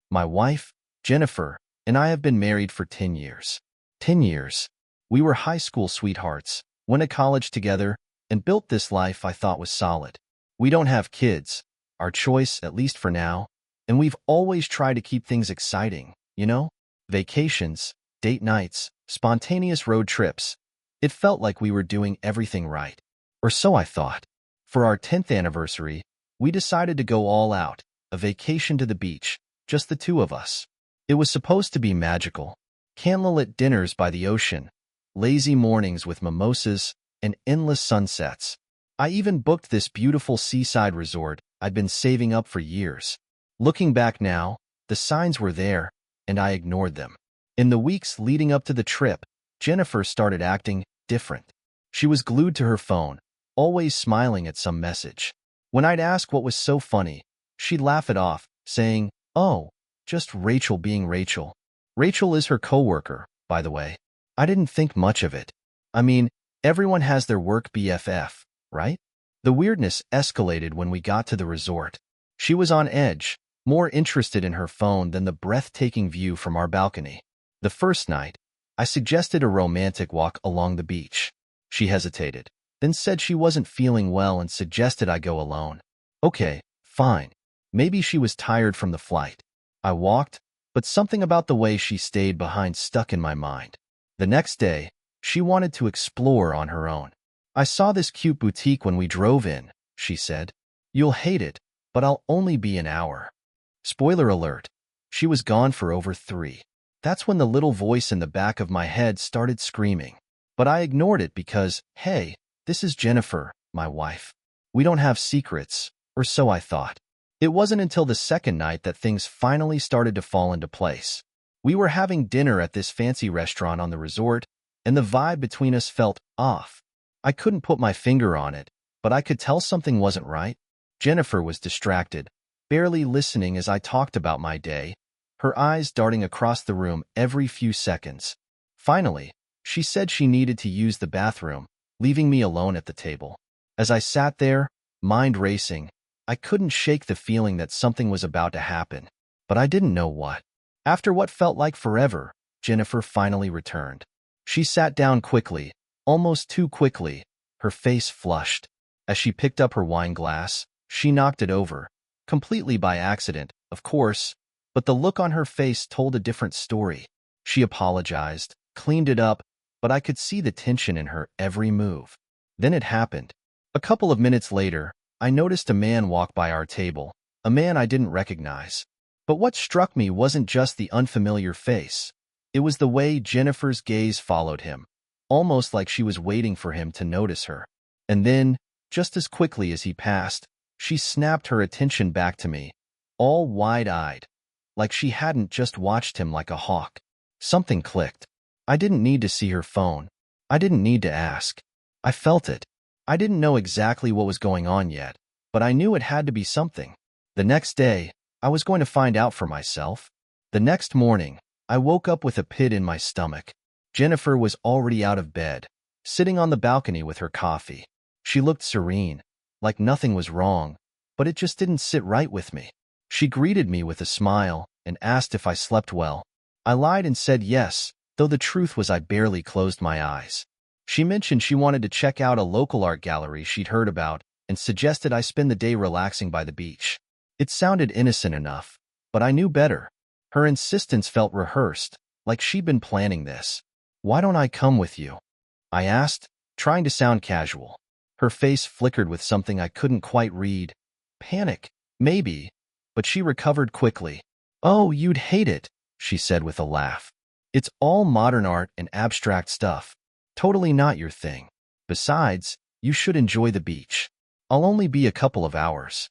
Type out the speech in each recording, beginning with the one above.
My wife, Jennifer, and I have been married for 10 years. 10 years. We were high school sweethearts, went to college together, and built this life I thought was solid. We don't have kids, our choice, at least for now, and we've always tried to keep things exciting, you know? Vacations, date nights, spontaneous road trips. It felt like we were doing everything right. Or so I thought. For our 10th anniversary, we decided to go all out, a vacation to the beach, just the two of us. It was supposed to be magical. Candlelit dinners by the ocean, lazy mornings with mimosas, and endless sunsets. I even booked this beautiful seaside resort I'd been saving up for years. Looking back now, the signs were there, and I ignored them. In the weeks leading up to the trip, Jennifer started acting different. She was glued to her phone, always smiling at some message. When I'd ask what was so funny, she'd laugh it off, saying, "Oh, just Rachel being Rachel." Rachel is her coworker, by the way. I didn't think much of it. I mean, everyone has their work BFF, right? The weirdness escalated when we got to the resort. She was on edge, more interested in her phone than the breathtaking view from our balcony. The first night, I suggested a romantic walk along the beach. She hesitated, then said she wasn't feeling well and suggested I go alone. Okay, fine. Maybe she was tired from the flight. I walked, but something about the way she stayed behind stuck in my mind. The next day, she wanted to explore on her own. "I saw this cute boutique when we drove in," she said. "You'll hate it, but I'll only be an hour." Spoiler alert, she was gone for over 3. That's when the little voice in the back of my head started screaming. But I ignored it because, hey, this is Jennifer, my wife. We don't have secrets, or so I thought. It wasn't until the second night that things finally started to fall into place. We were having dinner at this fancy restaurant on the resort, and the vibe between us felt off. I couldn't put my finger on it, but I could tell something wasn't right. Jennifer was distracted, barely listening as I talked about my day, her eyes darting across the room every few seconds. Finally, she said she needed to use the bathroom, leaving me alone at the table. As I sat there, mind racing, I couldn't shake the feeling that something was about to happen, but I didn't know what. After what felt like forever, Jennifer finally returned. She sat down quickly, almost too quickly, her face flushed. As she picked up her wine glass, she knocked it over, completely by accident, of course, but the look on her face told a different story. She apologized, cleaned it up, but I could see the tension in her every move. Then it happened. A couple of minutes later, I noticed a man walk by our table, a man I didn't recognize. But what struck me wasn't just the unfamiliar face. It was the way Jennifer's gaze followed him, almost like she was waiting for him to notice her. And then, just as quickly as he passed, she snapped her attention back to me, all wide-eyed, like she hadn't just watched him like a hawk. Something clicked. I didn't need to see her phone. I didn't need to ask. I felt it. I didn't know exactly what was going on yet, but I knew it had to be something. The next day, I was going to find out for myself. The next morning, I woke up with a pit in my stomach. Jennifer was already out of bed, sitting on the balcony with her coffee. She looked serene, like nothing was wrong, but it just didn't sit right with me. She greeted me with a smile and asked if I slept well. I lied and said yes, though the truth was I barely closed my eyes. She mentioned she wanted to check out a local art gallery she'd heard about and suggested I spend the day relaxing by the beach. It sounded innocent enough, but I knew better. Her insistence felt rehearsed, like she'd been planning this. "Why don't I come with you?" I asked, trying to sound casual. Her face flickered with something I couldn't quite read. Panic, maybe, but she recovered quickly. "Oh, you'd hate it," she said with a laugh. "It's all modern art and abstract stuff. Totally not your thing. Besides, you should enjoy the beach. I'll only be a couple of hours."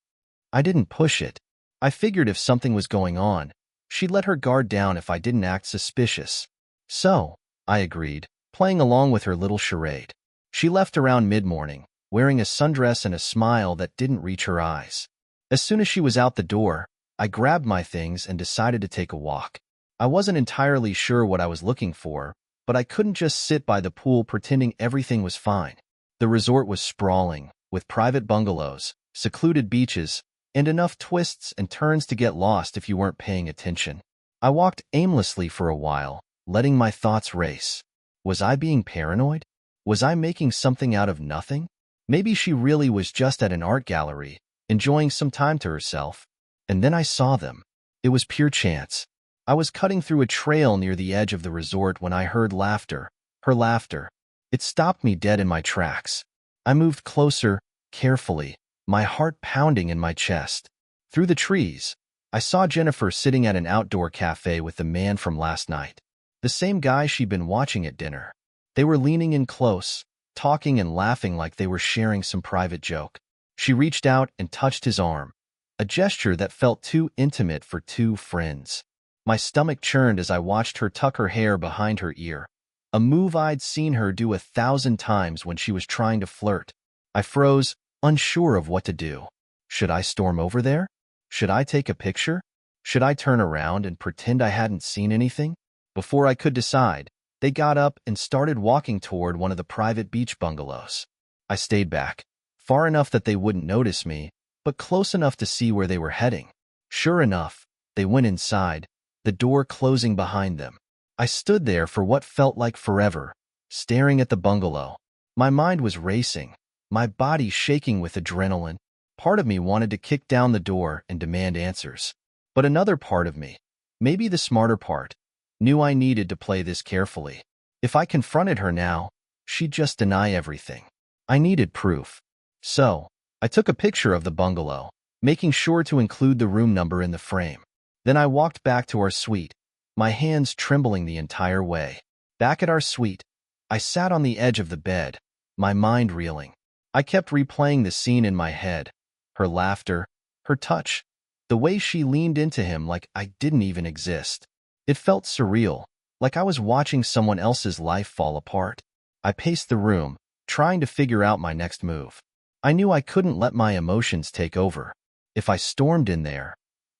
I didn't push it. I figured if something was going on, she'd let her guard down if I didn't act suspicious. So, I agreed, playing along with her little charade. She left around mid-morning, wearing a sundress and a smile that didn't reach her eyes. As soon as she was out the door, I grabbed my things and decided to take a walk. I wasn't entirely sure what I was looking for, but I couldn't just sit by the pool pretending everything was fine. The resort was sprawling, with private bungalows, secluded beaches, and enough twists and turns to get lost if you weren't paying attention. I walked aimlessly for a while, letting my thoughts race. Was I being paranoid? Was I making something out of nothing? Maybe she really was just at an art gallery, enjoying some time to herself. And then I saw them. It was pure chance. I was cutting through a trail near the edge of the resort when I heard laughter, her laughter. It stopped me dead in my tracks. I moved closer, carefully, my heart pounding in my chest. Through the trees, I saw Jennifer sitting at an outdoor cafe with the man from last night. The same guy she'd been watching at dinner. They were leaning in close, talking and laughing like they were sharing some private joke. She reached out and touched his arm, a gesture that felt too intimate for two friends. My stomach churned as I watched her tuck her hair behind her ear, a move I'd seen her do 1,000 times when she was trying to flirt. I froze, unsure of what to do. Should I storm over there? Should I take a picture? Should I turn around and pretend I hadn't seen anything? Before I could decide, they got up and started walking toward one of the private beach bungalows. I stayed back, far enough that they wouldn't notice me, but close enough to see where they were heading. Sure enough, they went inside, the door closing behind them. I stood there for what felt like forever, staring at the bungalow. My mind was racing, my body shaking with adrenaline. Part of me wanted to kick down the door and demand answers. But another part of me, maybe the smarter part, knew I needed to play this carefully. If I confronted her now, she'd just deny everything. I needed proof. So, I took a picture of the bungalow, making sure to include the room number in the frame. Then I walked back to our suite, my hands trembling the entire way. Back at our suite, I sat on the edge of the bed, my mind reeling. I kept replaying the scene in my head, her laughter, her touch, the way she leaned into him like I didn't even exist. It felt surreal, like I was watching someone else's life fall apart. I paced the room, trying to figure out my next move. I knew I couldn't let my emotions take over. If I stormed in there,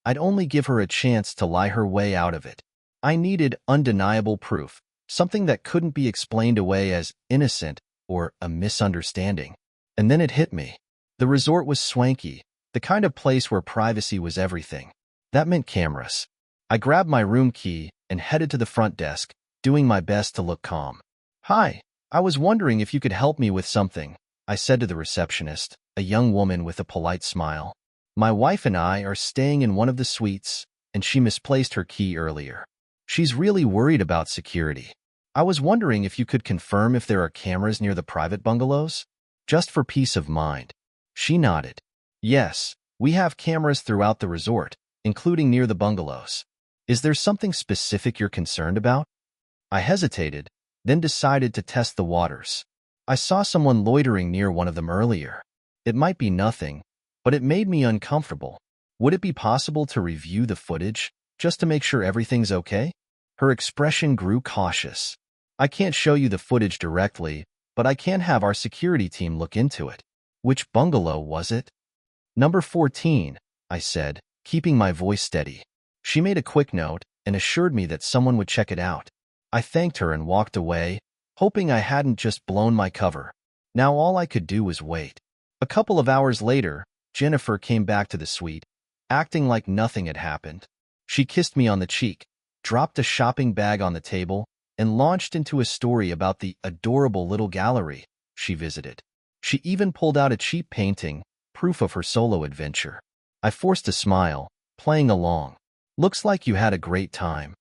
I'd only give her a chance to lie her way out of it. I needed undeniable proof, something that couldn't be explained away as innocent or a misunderstanding. And then it hit me. The resort was swanky, the kind of place where privacy was everything. That meant cameras. I grabbed my room key and headed to the front desk, doing my best to look calm. "Hi, I was wondering if you could help me with something," I said to the receptionist, a young woman with a polite smile. "My wife and I are staying in one of the suites, and she misplaced her key earlier. She's really worried about security. I was wondering if you could confirm if there are cameras near the private bungalows? Just for peace of mind." She nodded. "Yes, we have cameras throughout the resort, including near the bungalows. Is there something specific you're concerned about?" I hesitated, then decided to test the waters. I saw someone loitering near one of them earlier. It might be nothing, but it made me uncomfortable. Would it be possible to review the footage, just to make sure everything's okay? Her expression grew cautious. "I can't show you the footage directly, but I can have our security team look into it." "Which bungalow was it?" "Number 14, I said, keeping my voice steady. She made a quick note and assured me that someone would check it out. I thanked her and walked away, hoping I hadn't just blown my cover. Now all I could do was wait. A couple of hours later, Jennifer came back to the suite, acting like nothing had happened. She kissed me on the cheek, dropped a shopping bag on the table, and launched into a story about the adorable little gallery she visited. She even pulled out a cheap painting, proof of her solo adventure. I forced a smile, playing along. "Looks like you had a great time."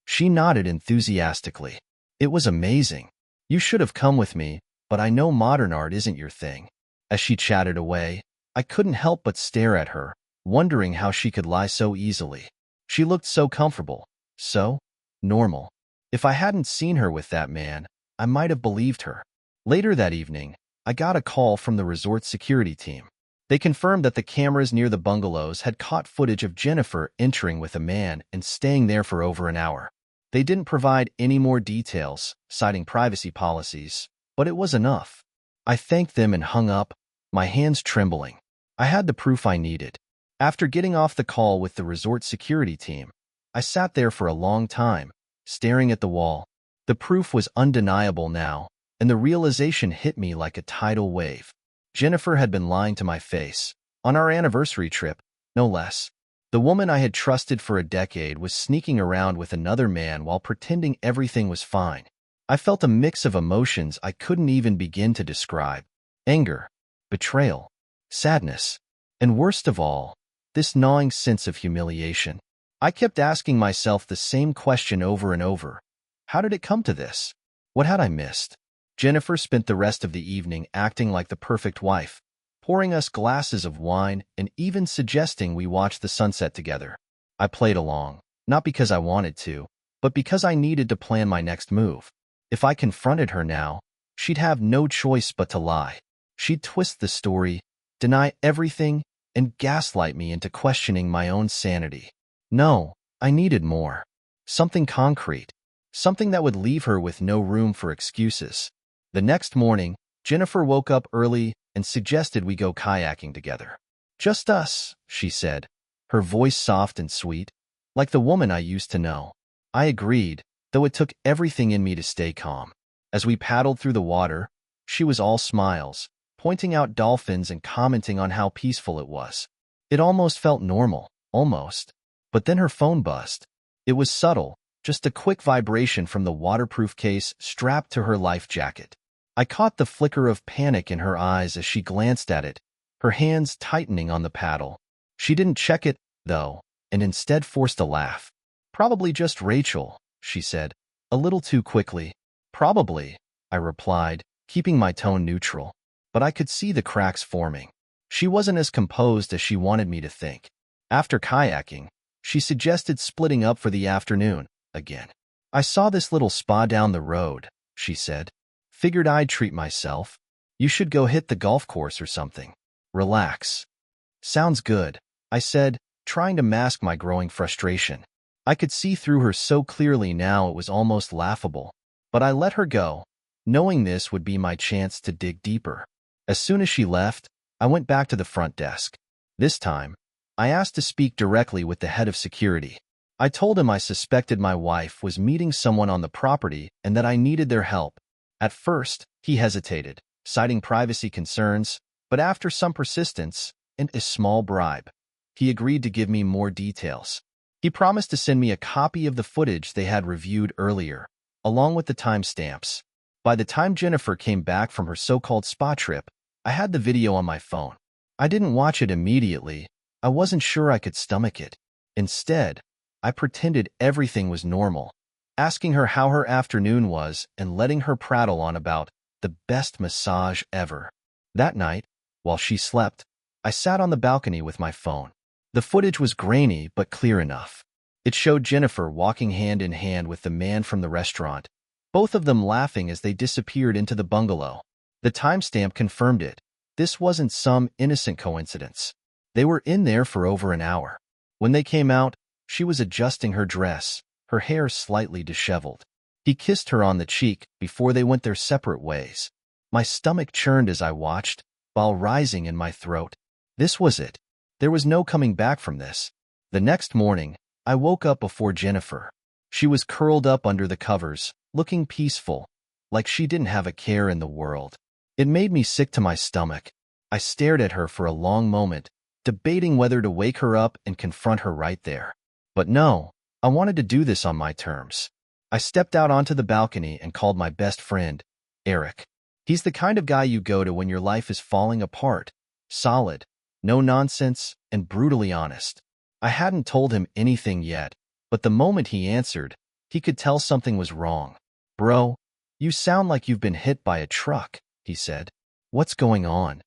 She nodded enthusiastically. "It was amazing. You should have come with me, but I know modern art isn't your thing." As she chatted away, I couldn't help but stare at her, wondering how she could lie so easily. She looked so comfortable, so normal. If I hadn't seen her with that man, I might have believed her. Later that evening, I got a call from the resort security team. They confirmed that the cameras near the bungalows had caught footage of Jennifer entering with a man and staying there for over an hour. They didn't provide any more details, citing privacy policies, but it was enough. I thanked them and hung up, my hands trembling. I had the proof I needed. After getting off the call with the resort security team, I sat there for a long time, staring at the wall. The proof was undeniable now, and the realization hit me like a tidal wave. Jennifer had been lying to my face. On our anniversary trip, no less. The woman I had trusted for a decade was sneaking around with another man while pretending everything was fine. I felt a mix of emotions I couldn't even begin to describe. Anger, betrayal, sadness, and worst of all, this gnawing sense of humiliation. I kept asking myself the same question over and over. How did it come to this? What had I missed? Jennifer spent the rest of the evening acting like the perfect wife, pouring us glasses of wine and even suggesting we watch the sunset together. I played along, not because I wanted to, but because I needed to plan my next move. If I confronted her now, she'd have no choice but to lie. She'd twist the story, deny everything, and gaslight me into questioning my own sanity. No, I needed more. Something concrete. Something that would leave her with no room for excuses. The next morning, Jennifer woke up early and suggested we go kayaking together. Just us, she said, her voice soft and sweet, like the woman I used to know. I agreed, though it took everything in me to stay calm. As we paddled through the water, she was all smiles, pointing out dolphins and commenting on how peaceful it was. It almost felt normal, almost. But then her phone buzzed. It was subtle, just a quick vibration from the waterproof case strapped to her life jacket. I caught the flicker of panic in her eyes as she glanced at it, her hands tightening on the paddle. She didn't check it, though, and instead forced a laugh. Probably just Rachel, she said, a little too quickly. Probably, I replied, keeping my tone neutral. But I could see the cracks forming. She wasn't as composed as she wanted me to think. After kayaking, she suggested splitting up for the afternoon, again. I saw this little spa down the road, she said. Figured I'd treat myself. You should go hit the golf course or something. Relax. Sounds good, I said, trying to mask my growing frustration. I could see through her so clearly now it was almost laughable. But I let her go, knowing this would be my chance to dig deeper. As soon as she left, I went back to the front desk. This time, I asked to speak directly with the head of security. I told him I suspected my wife was meeting someone on the property and that I needed their help. At first, he hesitated, citing privacy concerns, but after some persistence and a small bribe, he agreed to give me more details. He promised to send me a copy of the footage they had reviewed earlier, along with the timestamps. By the time Jennifer came back from her so-called spa trip, I had the video on my phone. I didn't watch it immediately. I wasn't sure I could stomach it. Instead, I pretended everything was normal, asking her how her afternoon was and letting her prattle on about the best massage ever. That night, while she slept, I sat on the balcony with my phone. The footage was grainy but clear enough. It showed Jennifer walking hand in hand with the man from the restaurant, both of them laughing as they disappeared into the bungalow. The timestamp confirmed it. This wasn't some innocent coincidence. They were in there for over an hour. When they came out, she was adjusting her dress, her hair slightly disheveled. He kissed her on the cheek before they went their separate ways. My stomach churned as I watched, while rising in my throat. This was it. There was no coming back from this. The next morning, I woke up before Jennifer. She was curled up under the covers, looking peaceful, like she didn't have a care in the world. It made me sick to my stomach. I stared at her for a long moment, debating whether to wake her up and confront her right there. But no, I wanted to do this on my terms. I stepped out onto the balcony and called my best friend, Eric. He's the kind of guy you go to when your life is falling apart. Solid, no nonsense, and brutally honest. I hadn't told him anything yet, but the moment he answered, he could tell something was wrong. Bro, you sound like you've been hit by a truck, he said. What's going on?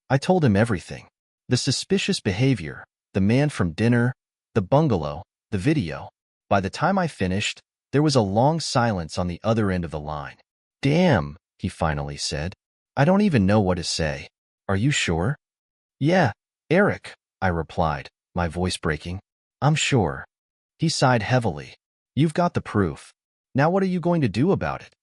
I told him everything. The suspicious behavior, the man from dinner, the bungalow, the video. By the time I finished, there was a long silence on the other end of the line. Damn, he finally said. I don't even know what to say. Are you sure? Yeah, Eric, I replied, my voice breaking. I'm sure. He sighed heavily. You've got the proof. Now what are you going to do about it?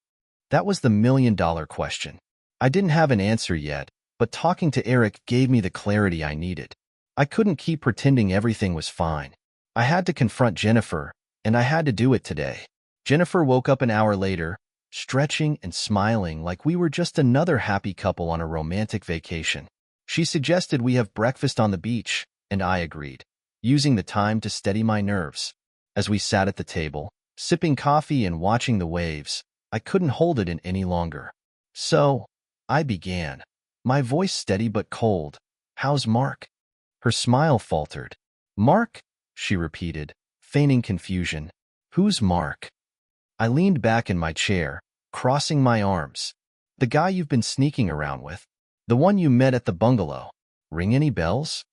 That was the million-dollar question. I didn't have an answer yet, but talking to Eric gave me the clarity I needed. I couldn't keep pretending everything was fine. I had to confront Jennifer, and I had to do it today. Jennifer woke up an hour later, stretching and smiling like we were just another happy couple on a romantic vacation. She suggested we have breakfast on the beach, and I agreed. using the time to steady my nerves. As we sat at the table, sipping coffee and watching the waves, I couldn't hold it in any longer. So, I began, my voice steady but cold. "How's Mark?" Her smile faltered. "Mark?" she repeated, feigning confusion. "Who's Mark?" I leaned back in my chair, crossing my arms. "The guy you've been sneaking around with. The one you met at the bungalow. Ring any bells?"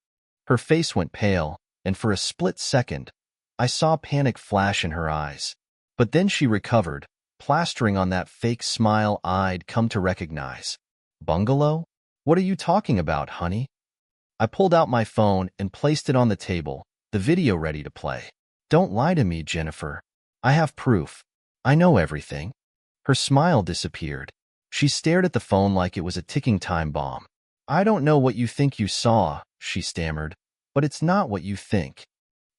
Her face went pale, and for a split second, I saw panic flash in her eyes. But then she recovered, plastering on that fake smile I'd come to recognize. "Bungalow? What are you talking about, honey?" I pulled out my phone and placed it on the table, the video ready to play. "Don't lie to me, Jennifer. I have proof. I know everything." Her smile disappeared. She stared at the phone like it was a ticking time bomb. "I don't know what you think you saw," she stammered, "but it's not what you think."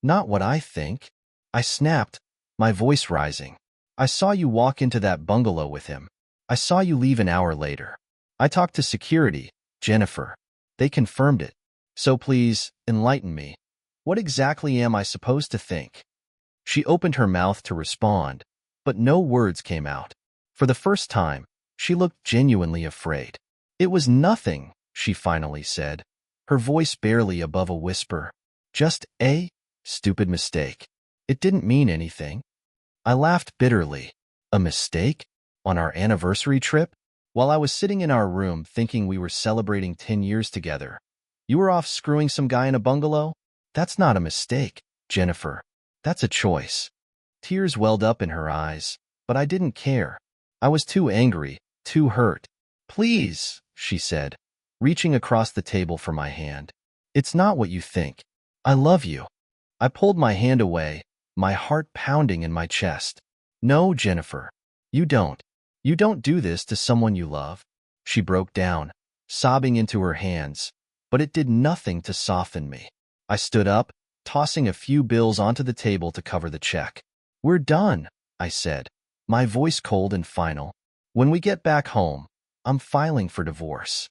"Not what I think?" I snapped, my voice rising. "I saw you walk into that bungalow with him. I saw you leave an hour later. I talked to security, Jennifer. They confirmed it. So please, enlighten me. What exactly am I supposed to think?" She opened her mouth to respond, but no words came out. For the first time, she looked genuinely afraid. "It was nothing," she finally said, her voice barely above a whisper. "Just a stupid mistake. It didn't mean anything." I laughed bitterly. "A mistake? On our anniversary trip? While I was sitting in our room thinking we were celebrating 10 years together, you were off screwing some guy in a bungalow? That's not a mistake, Jennifer. That's a choice." Tears welled up in her eyes, but I didn't care. I was too angry, too hurt. "Please," she said, reaching across the table for my hand. "It's not what you think. I love you." I pulled my hand away, my heart pounding in my chest. "No, Jennifer, you don't. You don't do this to someone you love." She broke down, sobbing into her hands, but it did nothing to soften me. I stood up, tossing a few bills onto the table to cover the check. "We're done," I said, my voice cold and final. "When we get back home, I'm filing for divorce."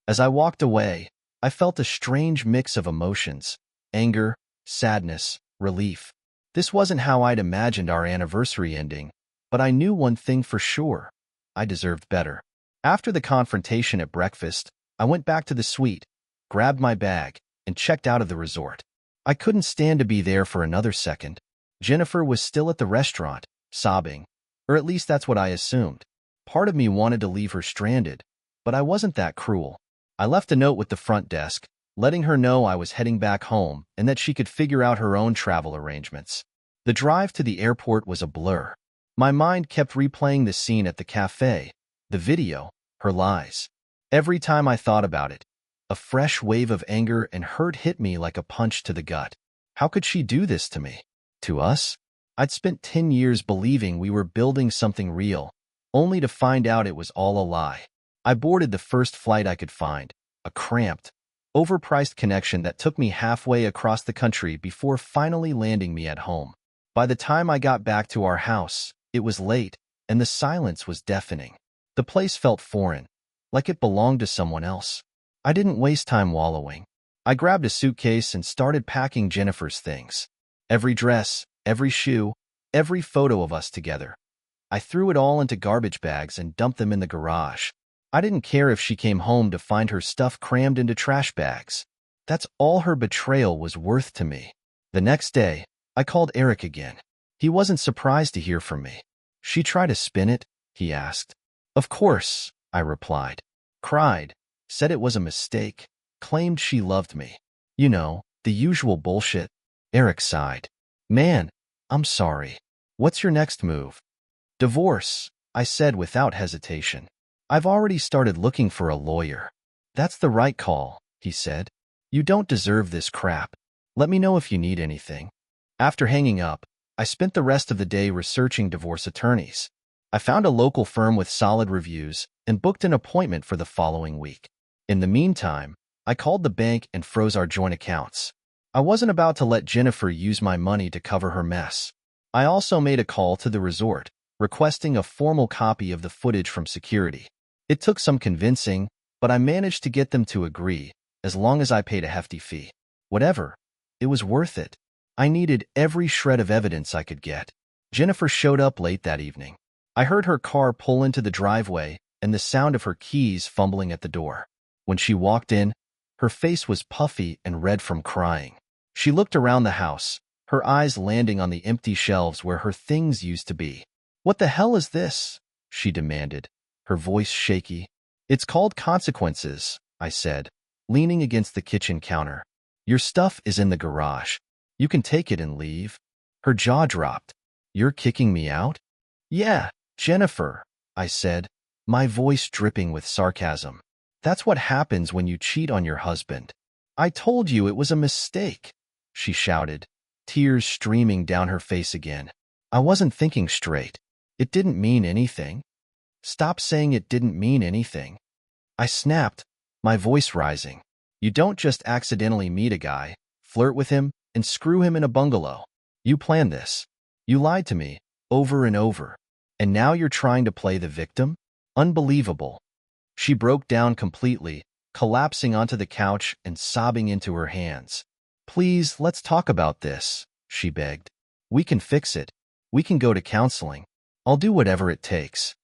As I walked away, I felt a strange mix of emotions: anger, sadness, relief. This wasn't how I'd imagined our anniversary ending, but I knew one thing for sure: I deserved better. After the confrontation at breakfast, I went back to the suite, grabbed my bag, and checked out of the resort. I couldn't stand to be there for another second. Jennifer was still at the restaurant, sobbing, or at least that's what I assumed. Part of me wanted to leave her stranded, but I wasn't that cruel. I left a note with the front desk, letting her know I was heading back home and that she could figure out her own travel arrangements. The drive to the airport was a blur. My mind kept replaying the scene at the cafe, the video, her lies. Every time I thought about it, a fresh wave of anger and hurt hit me like a punch to the gut. How could she do this to me? To us? I'd spent 10 years believing we were building something real, only to find out it was all a lie. I boarded the first flight I could find, a cramped, overpriced connection that took me halfway across the country before finally landing me at home. By the time I got back to our house, it was late, and the silence was deafening. The place felt foreign, like it belonged to someone else. I didn't waste time wallowing. I grabbed a suitcase and started packing Jennifer's things. Every dress, every shoe, every photo of us together. I threw it all into garbage bags and dumped them in the garage. I didn't care if she came home to find her stuff crammed into trash bags. That's all her betrayal was worth to me. The next day, I called Eric again. He wasn't surprised to hear from me. "She tried to spin it?" he asked. "Of course," I replied. Cried, said it was a mistake, claimed she loved me. You know, the usual bullshit. Eric sighed. "Man, I'm sorry. What's your next move?" "Divorce," I said without hesitation. "I've already started looking for a lawyer." "That's the right call," he said. "You don't deserve this crap. Let me know if you need anything." After hanging up, I spent the rest of the day researching divorce attorneys. I found a local firm with solid reviews and booked an appointment for the following week. In the meantime, I called the bank and froze our joint accounts. I wasn't about to let Jennifer use my money to cover her mess. I also made a call to the resort, requesting a formal copy of the footage from security. It took some convincing, but I managed to get them to agree, as long as I paid a hefty fee. Whatever. it was worth it. I needed every shred of evidence I could get. Jennifer showed up late that evening. I heard her car pull into the driveway and the sound of her keys fumbling at the door. When she walked in, her face was puffy and red from crying. She looked around the house, her eyes landing on the empty shelves where her things used to be. "What the hell is this?" she demanded, her voice shaky. "It's called consequences," I said, leaning against the kitchen counter. "Your stuff is in the garage. You can take it and leave." Her jaw dropped. "You're kicking me out?" "Yeah, Jennifer," I said, my voice dripping with sarcasm. "That's what happens when you cheat on your husband." "I told you it was a mistake," she shouted, tears streaming down her face again. I wasn't thinking straight. It didn't mean anything. "Stop saying it didn't mean anything," I snapped, my voice rising. "You don't just accidentally meet a guy, flirt with him, and screw him in a bungalow. You planned this. You lied to me, over and over. And now you're trying to play the victim? Unbelievable." She broke down completely, collapsing onto the couch and sobbing into her hands. "Please, let's talk about this," she begged. "We can fix it. We can go to counseling. I'll do whatever it takes."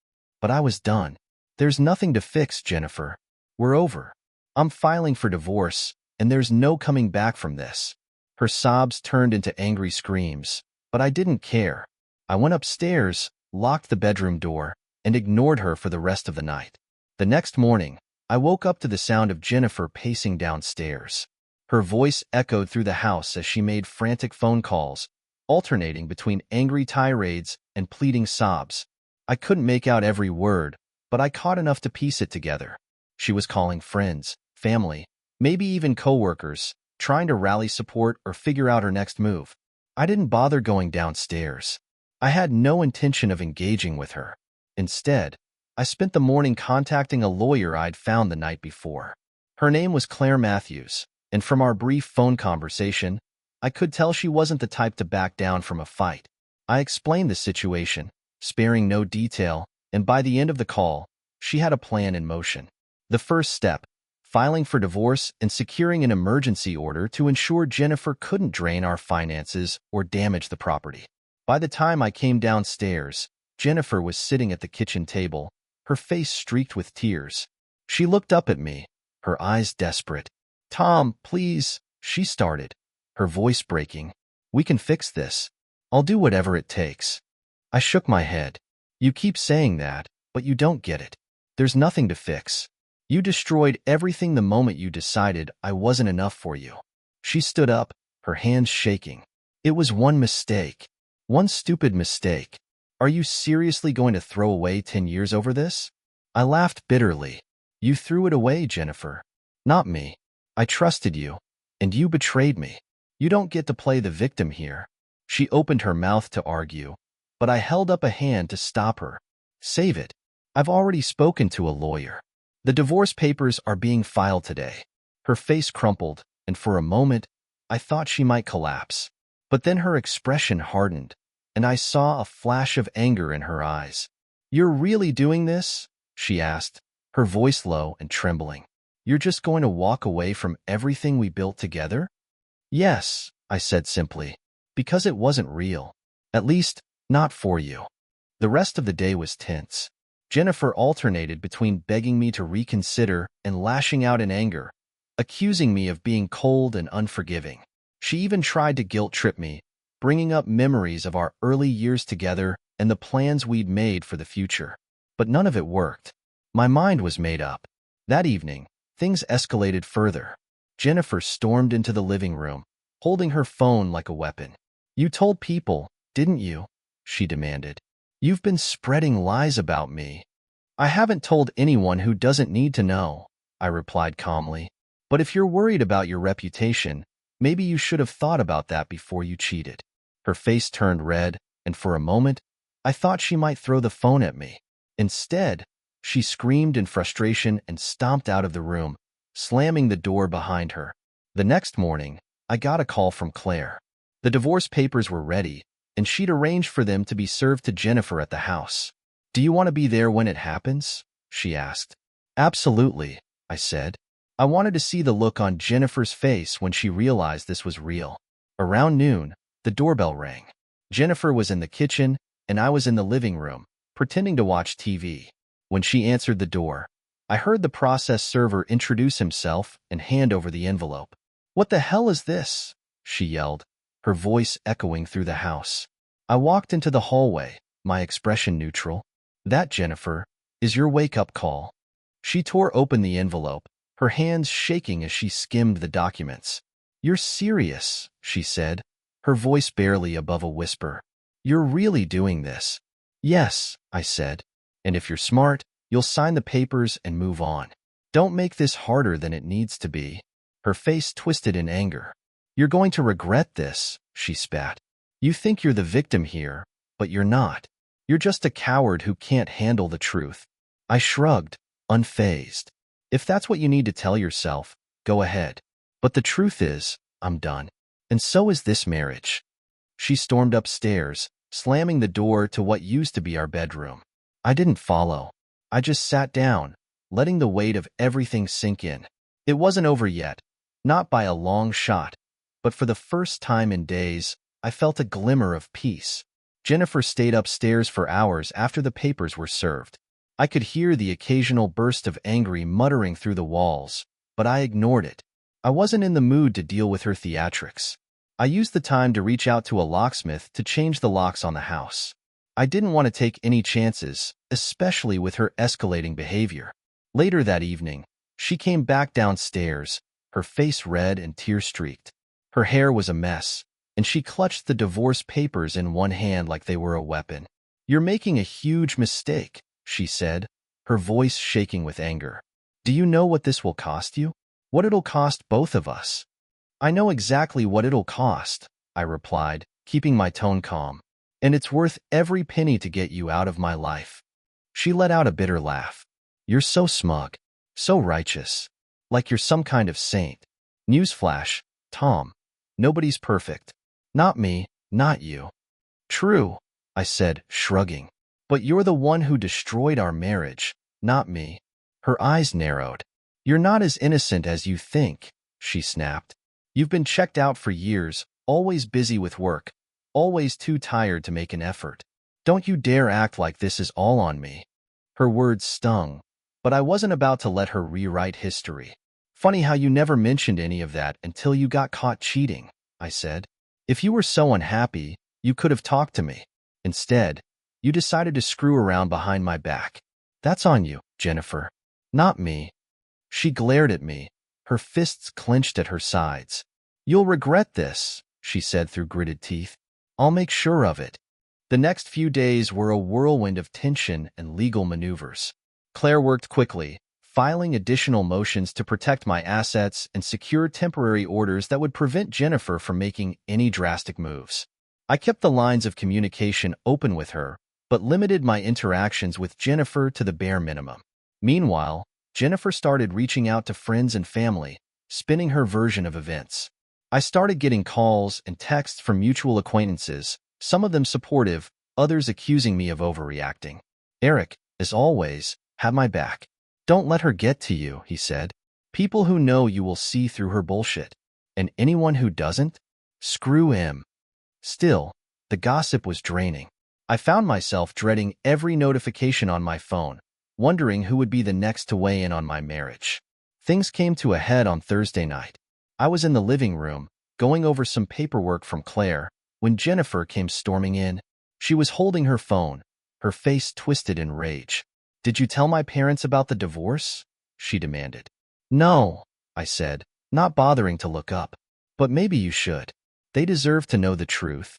But I was done. "There's nothing to fix, Jennifer. We're over. I'm filing for divorce, and there's no coming back from this." Her sobs turned into angry screams, but I didn't care. I went upstairs, locked the bedroom door, and ignored her for the rest of the night. The next morning, I woke up to the sound of Jennifer pacing downstairs. Her voice echoed through the house as she made frantic phone calls, alternating between angry tirades and pleading sobs. I couldn't make out every word, but I caught enough to piece it together. She was calling friends, family, maybe even coworkers, trying to rally support or figure out her next move. I didn't bother going downstairs. I had no intention of engaging with her. Instead, I spent the morning contacting a lawyer I'd found the night before. Her name was Claire Matthews, and from our brief phone conversation, I could tell she wasn't the type to back down from a fight. I explained the situation, sparing no detail, and by the end of the call, she had a plan in motion. The first step, filing for divorce and securing an emergency order to ensure Jennifer couldn't drain our finances or damage the property. By the time I came downstairs, Jennifer was sitting at the kitchen table, her face streaked with tears. She looked up at me, her eyes desperate. "Tom, please," she started, her voice breaking. "We can fix this. I'll do whatever it takes." I shook my head. "You keep saying that, but you don't get it. There's nothing to fix. You destroyed everything the moment you decided I wasn't enough for you." She stood up, her hands shaking. "It was one mistake. One stupid mistake. Are you seriously going to throw away 10 years over this?" I laughed bitterly. "You threw it away, Jennifer. Not me. I trusted you, and you betrayed me. You don't get to play the victim here." She opened her mouth to argue, but I held up a hand to stop her. "Save it. I've already spoken to a lawyer. The divorce papers are being filed today." Her face crumpled, and for a moment, I thought she might collapse. But then her expression hardened, and I saw a flash of anger in her eyes. "You're really doing this?" she asked, her voice low and trembling. "You're just going to walk away from everything we built together?" "Yes," I said simply, "because it wasn't real. At least, not for you." The rest of the day was tense. Jennifer alternated between begging me to reconsider and lashing out in anger, accusing me of being cold and unforgiving. She even tried to guilt-trip me, bringing up memories of our early years together and the plans we'd made for the future. But none of it worked. My mind was made up. That evening, things escalated further. Jennifer stormed into the living room, holding her phone like a weapon. "You told people, didn't you?" she demanded. "You've been spreading lies about me." "I haven't told anyone who doesn't need to know," I replied calmly. "But if you're worried about your reputation, maybe you should have thought about that before you cheated." Her face turned red, and for a moment, I thought she might throw the phone at me. Instead, she screamed in frustration and stomped out of the room, slamming the door behind her. The next morning, I got a call from Claire. The divorce papers were ready, and she'd arranged for them to be served to Jennifer at the house. "Do you want to be there when it happens?" she asked. "Absolutely," I said. I wanted to see the look on Jennifer's face when she realized this was real. Around noon, the doorbell rang. Jennifer was in the kitchen, and I was in the living room, pretending to watch TV. When she answered the door, I heard the process server introduce himself and hand over the envelope. "What the hell is this?" she yelled, her voice echoing through the house. I walked into the hallway, my expression neutral. "That, Jennifer, is your wake-up call." She tore open the envelope, her hands shaking as she skimmed the documents. "You're serious," she said, her voice barely above a whisper. "You're really doing this?" "Yes," I said. "And if you're smart, you'll sign the papers and move on. Don't make this harder than it needs to be." Her face twisted in anger. "You're going to regret this," she spat. "You think you're the victim here, but you're not. You're just a coward who can't handle the truth." I shrugged, unfazed. "If that's what you need to tell yourself, go ahead. But the truth is, I'm done. And so is this marriage." She stormed upstairs, slamming the door to what used to be our bedroom. I didn't follow. I just sat down, letting the weight of everything sink in. It wasn't over yet, not by a long shot, but for the first time in days, I felt a glimmer of peace. Jennifer stayed upstairs for hours after the papers were served. I could hear the occasional burst of angry muttering through the walls, but I ignored it. I wasn't in the mood to deal with her theatrics. I used the time to reach out to a locksmith to change the locks on the house. I didn't want to take any chances, especially with her escalating behavior. Later that evening, she came back downstairs, her face red and tear-streaked. Her hair was a mess, and she clutched the divorce papers in one hand like they were a weapon. "You're making a huge mistake," she said, her voice shaking with anger. "Do you know what this will cost you? What it'll cost both of us?" "I know exactly what it'll cost," I replied, keeping my tone calm. "And it's worth every penny to get you out of my life." She let out a bitter laugh. "You're so smug, so righteous, like you're some kind of saint. Newsflash, Tom, nobody's perfect. Not me, not you." "True," I said, shrugging. "But you're the one who destroyed our marriage, not me." Her eyes narrowed. "You're not as innocent as you think," she snapped. "You've been checked out for years, always busy with work, always too tired to make an effort. Don't you dare act like this is all on me." Her words stung, but I wasn't about to let her rewrite history. "Funny how you never mentioned any of that until you got caught cheating," I said. "If you were so unhappy, you could have talked to me. Instead, you decided to screw around behind my back. That's on you, Jennifer, not me." She glared at me, her fists clenched at her sides. "You'll regret this," she said through gritted teeth. "I'll make sure of it." The next few days were a whirlwind of tension and legal maneuvers. Claire worked quickly, filing additional motions to protect my assets and secure temporary orders that would prevent Jennifer from making any drastic moves. I kept the lines of communication open with her, but limited my interactions with Jennifer to the bare minimum. Meanwhile, Jennifer started reaching out to friends and family, spinning her version of events. I started getting calls and texts from mutual acquaintances, some of them supportive, others accusing me of overreacting. "Eric, as always, have my back. Don't let her get to you," he said. "People who know you will see through her bullshit. And anyone who doesn't? Screw him." Still, the gossip was draining. I found myself dreading every notification on my phone, wondering who would be the next to weigh in on my marriage. Things came to a head on Thursday night. I was in the living room, going over some paperwork from Claire, when Jennifer came storming in. She was holding her phone, her face twisted in rage. "Did you tell my parents about the divorce?" she demanded. "No," I said, not bothering to look up. "But maybe you should. They deserve to know the truth."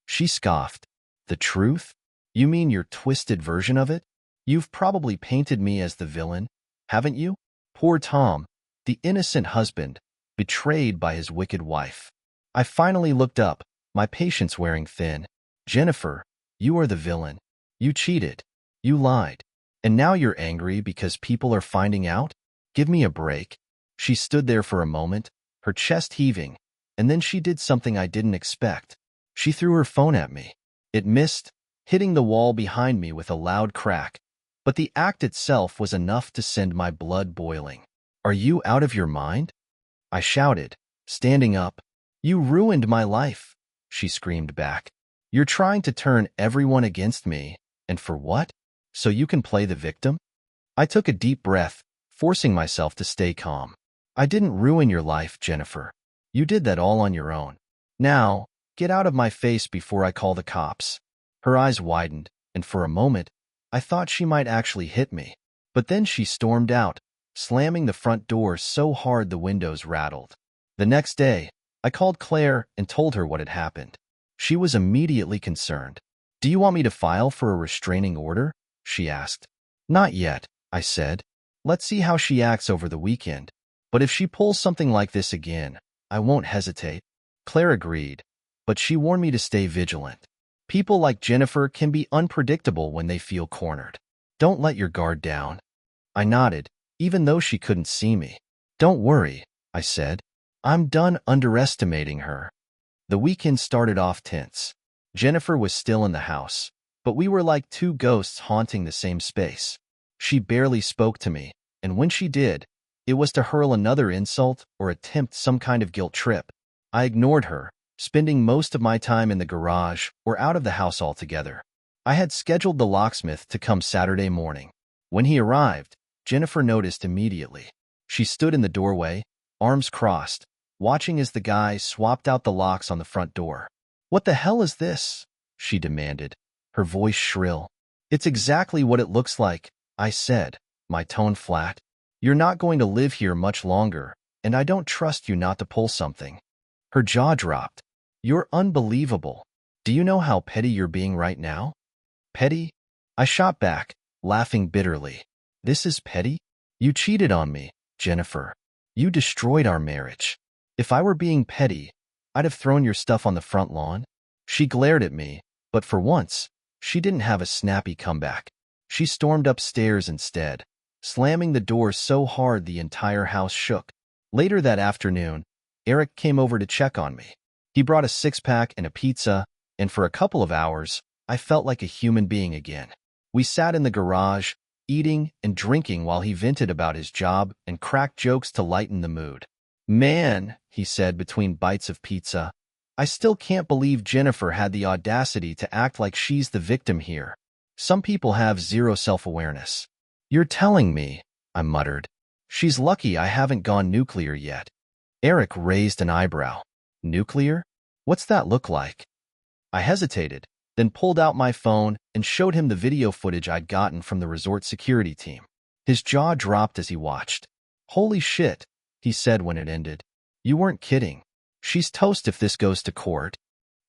She scoffed. "The truth? You mean your twisted version of it? You've probably painted me as the villain, haven't you? Poor Tom, the innocent husband, betrayed by his wicked wife." I finally looked up, my patience wearing thin. "Jennifer, you are the villain. You cheated. You lied. And now you're angry because people are finding out? Give me a break." She stood there for a moment, her chest heaving, and then she did something I didn't expect. She threw her phone at me. It missed, hitting the wall behind me with a loud crack, but the act itself was enough to send my blood boiling. "Are you out of your mind?" I shouted, standing up. You ruined my life, she screamed back. You're trying to turn everyone against me, and for what? So you can play the victim? I took a deep breath, forcing myself to stay calm. I didn't ruin your life, Jennifer. You did that all on your own. Now, get out of my face before I call the cops. Her eyes widened, and for a moment, I thought she might actually hit me. But then she stormed out, slamming the front door so hard the windows rattled. The next day, I called Claire and told her what had happened. She was immediately concerned. Do you want me to file for a restraining order? She asked. Not yet, I said. Let's see how she acts over the weekend. But if she pulls something like this again, I won't hesitate. Claire agreed, but she warned me to stay vigilant. People like Jennifer can be unpredictable when they feel cornered. Don't let your guard down. I nodded, even though she couldn't see me. Don't worry, I said. I'm done underestimating her. The weekend started off tense. Jennifer was still in the house, but we were like two ghosts haunting the same space. She barely spoke to me, and when she did, it was to hurl another insult or attempt some kind of guilt trip. I ignored her, spending most of my time in the garage or out of the house altogether. I had scheduled the locksmith to come Saturday morning. When he arrived, Jennifer noticed immediately. She stood in the doorway, arms crossed, watching as the guy swapped out the locks on the front door. What the hell is this? She demanded, her voice shrill. It's exactly what it looks like, I said, my tone flat. You're not going to live here much longer, and I don't trust you not to pull something. Her jaw dropped. You're unbelievable. Do you know how petty you're being right now? Petty? I shot back, laughing bitterly. This is petty? You cheated on me, Jennifer. You destroyed our marriage. If I were being petty, I'd have thrown your stuff on the front lawn. She glared at me, but for once, she didn't have a snappy comeback. She stormed upstairs instead, slamming the door so hard the entire house shook. Later that afternoon, Eric came over to check on me. He brought a six-pack and a pizza, and for a couple of hours, I felt like a human being again. We sat in the garage, eating and drinking while he vented about his job and cracked jokes to lighten the mood. Man, he said between bites of pizza, I still can't believe Jennifer had the audacity to act like she's the victim here. Some people have zero self-awareness. You're telling me, I muttered. She's lucky I haven't gone nuclear yet. Eric raised an eyebrow. Nuclear? What's that look like? I hesitated, then pulled out my phone and showed him the video footage I'd gotten from the resort security team. His jaw dropped as he watched. Holy shit, he said when it ended. You weren't kidding. She's toast if this goes to court.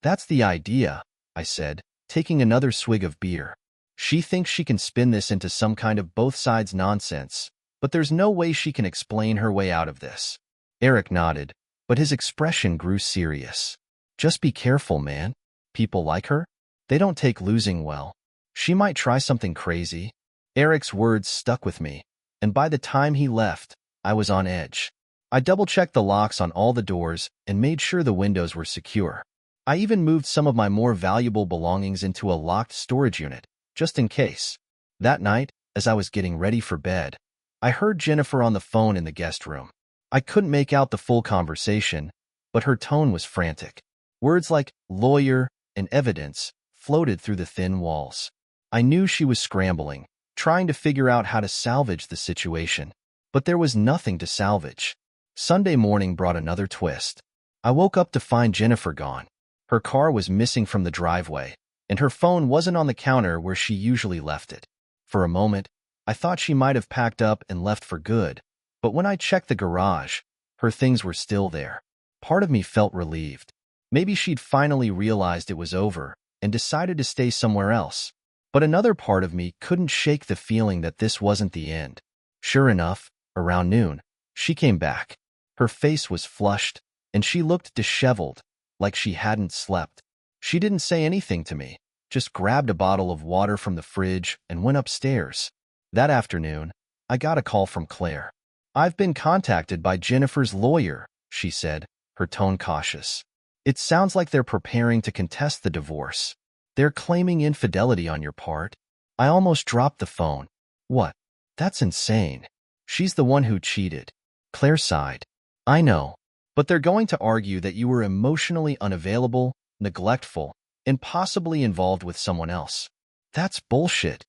That's the idea, I said, taking another swig of beer. She thinks she can spin this into some kind of both sides nonsense, but there's no way she can explain her way out of this. Eric nodded, but his expression grew serious. Just be careful, man. People like her? They don't take losing well. She might try something crazy. Eric's words stuck with me, and by the time he left, I was on edge. I double-checked the locks on all the doors and made sure the windows were secure. I even moved some of my more valuable belongings into a locked storage unit, just in case. That night, as I was getting ready for bed, I heard Jennifer on the phone in the guest room. I couldn't make out the full conversation, but her tone was frantic. Words like lawyer and evidence floated through the thin walls. I knew she was scrambling, trying to figure out how to salvage the situation, but there was nothing to salvage. Sunday morning brought another twist. I woke up to find Jennifer gone. Her car was missing from the driveway, and her phone wasn't on the counter where she usually left it. For a moment, I thought she might have packed up and left for good, but when I checked the garage, her things were still there. Part of me felt relieved. Maybe she'd finally realized it was over and decided to stay somewhere else. But another part of me couldn't shake the feeling that this wasn't the end. Sure enough, around noon, she came back. Her face was flushed, and she looked disheveled, like she hadn't slept. She didn't say anything to me, just grabbed a bottle of water from the fridge and went upstairs. That afternoon, I got a call from Claire. I've been contacted by Jennifer's lawyer, she said, her tone cautious. It sounds like they're preparing to contest the divorce. They're claiming infidelity on your part. I almost dropped the phone. What? That's insane. She's the one who cheated. Claire sighed. I know. But they're going to argue that you were emotionally unavailable, neglectful, and possibly involved with someone else. That's bullshit.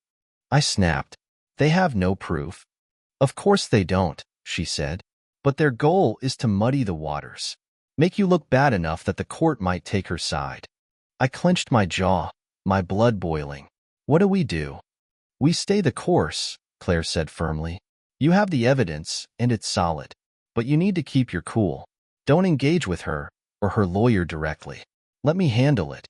I snapped. They have no proof. Of course they don't, she said. But their goal is to muddy the waters. Make you look bad enough that the court might take her side. I clenched my jaw, my blood boiling. What do? We stay the course, Claire said firmly. You have the evidence, and it's solid. But you need to keep your cool. Don't engage with her, or her lawyer directly. Let me handle it.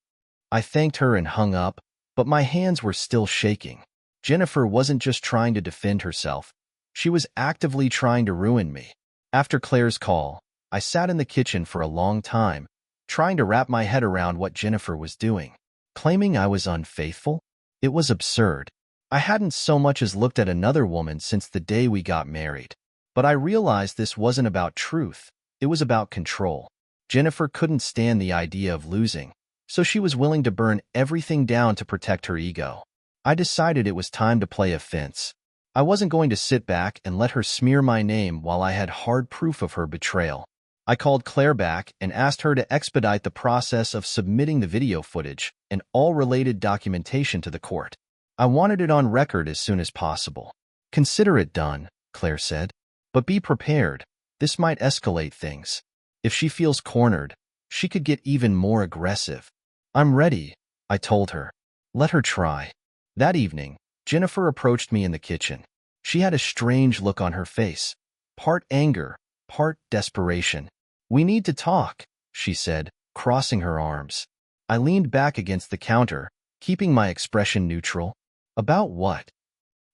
I thanked her and hung up, but my hands were still shaking. Jennifer wasn't just trying to defend herself. She was actively trying to ruin me. After Claire's call, I sat in the kitchen for a long time, trying to wrap my head around what Jennifer was doing. Claiming I was unfaithful? It was absurd. I hadn't so much as looked at another woman since the day we got married. But I realized this wasn't about truth. It was about control. Jennifer couldn't stand the idea of losing, so she was willing to burn everything down to protect her ego. I decided it was time to play offense. I wasn't going to sit back and let her smear my name while I had hard proof of her betrayal. I called Claire back and asked her to expedite the process of submitting the video footage and all related documentation to the court. I wanted it on record as soon as possible. Consider it done, Claire said. But be prepared. This might escalate things. If she feels cornered, she could get even more aggressive. I'm ready, I told her. Let her try. That evening, Jennifer approached me in the kitchen. She had a strange look on her face, part anger, part desperation. We need to talk, she said, crossing her arms. I leaned back against the counter, keeping my expression neutral. About what?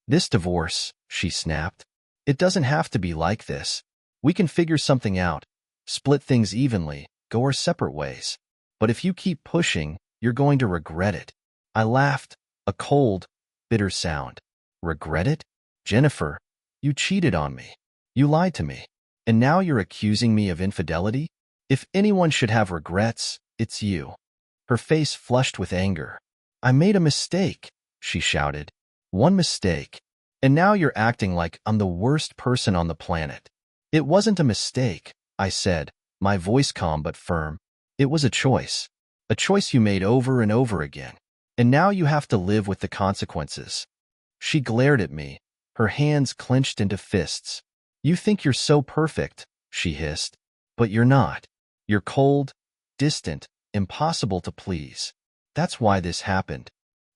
This divorce, she snapped. It doesn't have to be like this. We can figure something out, split things evenly, go our separate ways. But if you keep pushing, you're going to regret it. I laughed, a cold, bitter sound. Regret it? Jennifer, you cheated on me. You lied to me. And now you're accusing me of infidelity? If anyone should have regrets, it's you. Her face flushed with anger. I made a mistake, she shouted. One mistake. And now you're acting like I'm the worst person on the planet. It wasn't a mistake, I said, my voice calm but firm. It was a choice. A choice you made over and over again. And now you have to live with the consequences. She glared at me, her hands clenched into fists. You think you're so perfect, she hissed. But you're not. You're cold, distant, impossible to please. That's why this happened.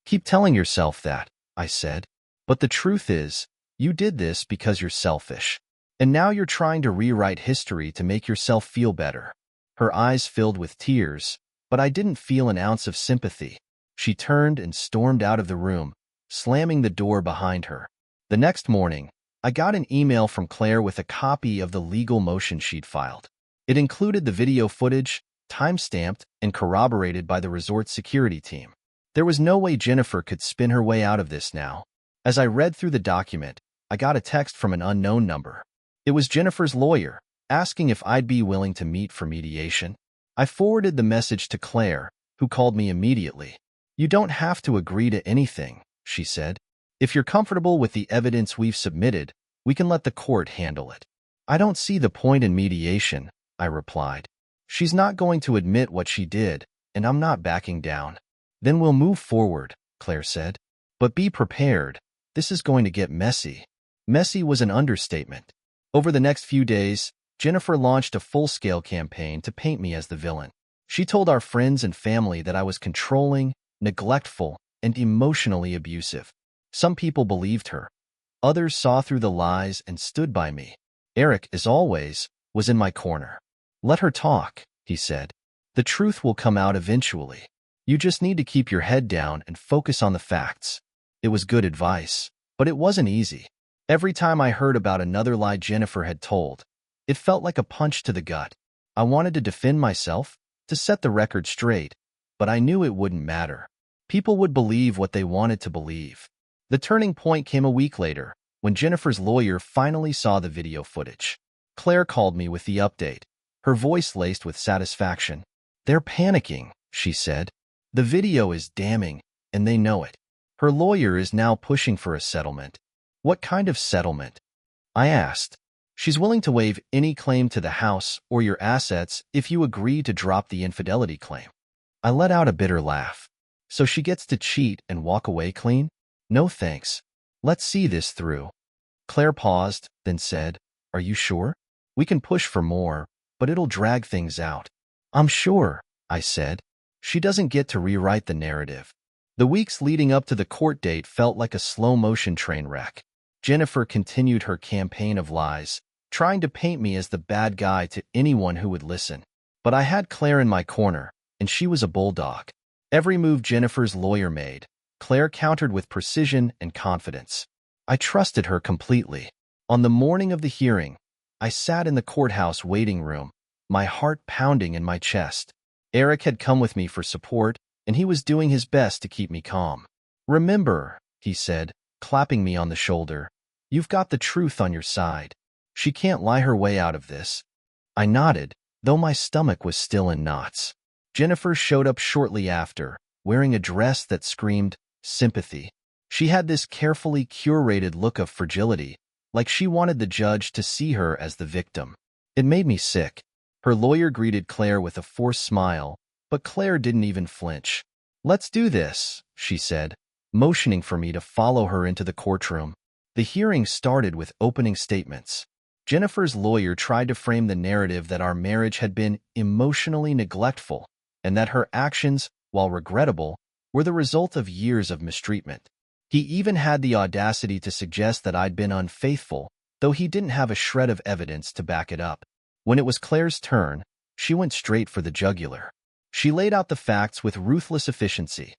Keep telling yourself that, I said. But the truth is, you did this because you're selfish. And now you're trying to rewrite history to make yourself feel better. Her eyes filled with tears, but I didn't feel an ounce of sympathy. She turned and stormed out of the room, slamming the door behind her. The next morning, I got an email from Claire with a copy of the legal motion she'd filed. It included the video footage, time-stamped and corroborated by the resort security team. There was no way Jennifer could spin her way out of this now. As I read through the document, I got a text from an unknown number. It was Jennifer's lawyer, asking if I'd be willing to meet for mediation. I forwarded the message to Claire, who called me immediately. You don't have to agree to anything, she said. If you're comfortable with the evidence we've submitted, we can let the court handle it. I don't see the point in mediation, I replied. She's not going to admit what she did, and I'm not backing down. Then we'll move forward, Claire said. But be prepared. This is going to get messy. Messy was an understatement. Over the next few days, Jennifer launched a full-scale campaign to paint me as the villain. She told our friends and family that I was controlling, neglectful, and emotionally abusive. Some people believed her. Others saw through the lies and stood by me. Eric, as always, was in my corner. Let her talk, he said. The truth will come out eventually. You just need to keep your head down and focus on the facts. It was good advice, but it wasn't easy. Every time I heard about another lie Jennifer had told, it felt like a punch to the gut. I wanted to defend myself, to set the record straight, but I knew it wouldn't matter. People would believe what they wanted to believe. The turning point came a week later, when Jennifer's lawyer finally saw the video footage. Claire called me with the update, her voice laced with satisfaction. They're panicking, she said. The video is damning, and they know it. Her lawyer is now pushing for a settlement. What kind of settlement? I asked. She's willing to waive any claim to the house or your assets if you agree to drop the infidelity claim. I let out a bitter laugh. So she gets to cheat and walk away clean? No thanks. Let's see this through. Claire paused, then said, "Are you sure? We can push for more, but it'll drag things out." "I'm sure," I said. She doesn't get to rewrite the narrative. The weeks leading up to the court date felt like a slow-motion train wreck. Jennifer continued her campaign of lies, trying to paint me as the bad guy to anyone who would listen. But I had Claire in my corner, and she was a bulldog. Every move Jennifer's lawyer made, Claire countered with precision and confidence. I trusted her completely. On the morning of the hearing, I sat in the courthouse waiting room, my heart pounding in my chest. Eric had come with me for support, and he was doing his best to keep me calm. "Remember," he said, clapping me on the shoulder, "you've got the truth on your side. She can't lie her way out of this." I nodded, though my stomach was still in knots. Jennifer showed up shortly after, wearing a dress that screamed sympathy. She had this carefully curated look of fragility, like she wanted the judge to see her as the victim. It made me sick. Her lawyer greeted Claire with a forced smile, but Claire didn't even flinch. "Let's do this," she said, motioning for me to follow her into the courtroom. The hearing started with opening statements. Jennifer's lawyer tried to frame the narrative that our marriage had been emotionally neglectful and that her actions, while regrettable, were the result of years of mistreatment. He even had the audacity to suggest that I'd been unfaithful, though he didn't have a shred of evidence to back it up. When it was Claire's turn, she went straight for the jugular. She laid out the facts with ruthless efficiency.